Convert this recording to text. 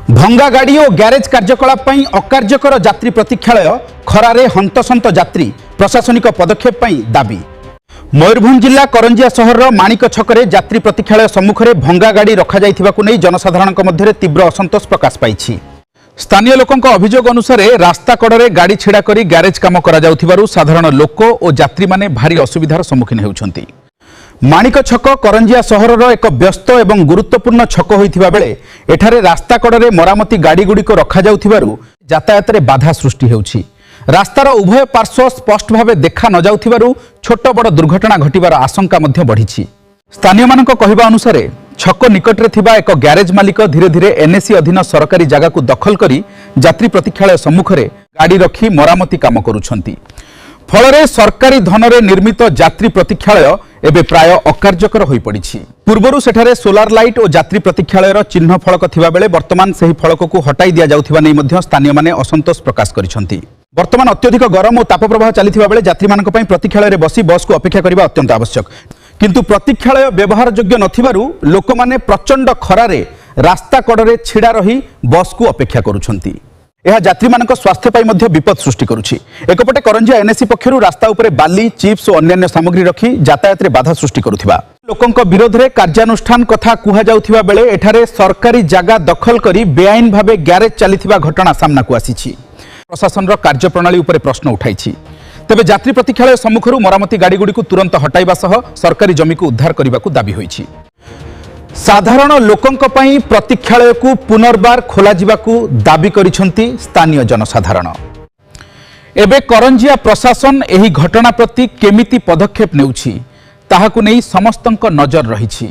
भंगा गाड़ी और ग्यारेज कार्यकलाप अकार्यकर यात्री प्रतीक्षालय खरारे हंतसंत यात्री प्रशासनिक पदक्षेप दाबी। मयूरभंज जिला करंजिया सहर माणिक छकरे यात्री प्रतीक्षालय सम्मुखें भंगा गाड़ी रखा नहीं जनसाधारण मध्य तीव्र असंतोष प्रकाश पाई। स्थानीय लोकों अभियोग अनुसार रास्ता कड़े गाड़ी छिड़ा कर ग्यारेज काम कर साधारण लोक और यात्री माने भारी असुविधार सम्मुखीन होउछंती। माणिक छक करंजिया सहर एक व्यस्त और गुरुत्वपूर्ण छक होइथिबा बेले एठारे रास्ता कड़े मरामती गाड़ी गुड़िक रखा जाउथिबारु यातायात रे बाधा सृष्टि हेउछि। रास्तार उभय पार्श्व स्पष्ट भावे देखा न जाउथिबारु छोट बड़ दुर्घटना घटिबार आशंका मध्य बढ़िछि। स्थानीय मानक कहिबा अनुसार छक निकटरे थिबा एक ग्यारेज मालिक धीरे धीरे एनएसी अधीन सरकारी जगह को दखल करी यात्री प्रतीक्षालय सम्मुखें गाड़ी रखी मरामती काम करुछंती। फलरे सरकारी धनरे निर्मित यात्री प्रतीक्षालय एबे प्राय अकार्यकर होई पड़िछि। पूर्वरु सेठारे सोलार लाइट और यात्री प्रतीक्षालयर चिन्ह फलक थिबा बेले वर्तमान सेही फलक को हटाई दिया जाउथिबा नै मध्य स्थानीय माने असंतोष प्रकाश करिसंती। वर्तमान अत्यधिक गरम और ताप प्रवाह चलिथिबा बेले यात्री मानक पई प्रतीक्षालय रे बसी बस को अपेक्षा करबा अत्यंत आवश्यक। किंतु प्रतीक्षालय व्यवहार योग्य नथिबारु लोकमाने प्रचंड खरारे रास्ता कड़े छिड़ा रही बस को अपेक्षा करुछंती। यह यात्री मानक स्वास्थ्य पाई मध्य विपद सृष्टि करुछि। एकपटे करंजिया एनएसी पक्षरु रास्ता उपरे बाली चिप्स और अन्य सामग्री रखी यातायात रे बाधा सृष्टि करुथिबा लोकंक विरोध रे कार्यानुष्ठान कथा कुहा जाउथिबा बेले एठारे सरकारी जागा दखल करी बेआईन भावे ग्यारेज चलिथिबा घटना सामना को आसीछि। प्रशासन रो कार्यप्रणाली उपरे प्रश्न उठाइछि। तेबे यात्री प्रतीक्षालय सम्मुखरु मरामती गाड़ी गुड़ी को तुरंत हटाइबा सह सरकारी जमी को उद्धार करने दाबी होइछि। साधारण लोकंक पई प्रतीक्षालय को पुनर्बार खोला जिबाकू दाबी करिसंती स्थानीय जनसाधारण। एबे करंजिया प्रशासन एही घटना प्रति केमिति पदक्षेप नेउछि ताहाकू नै समस्तंक नजर रहिछि।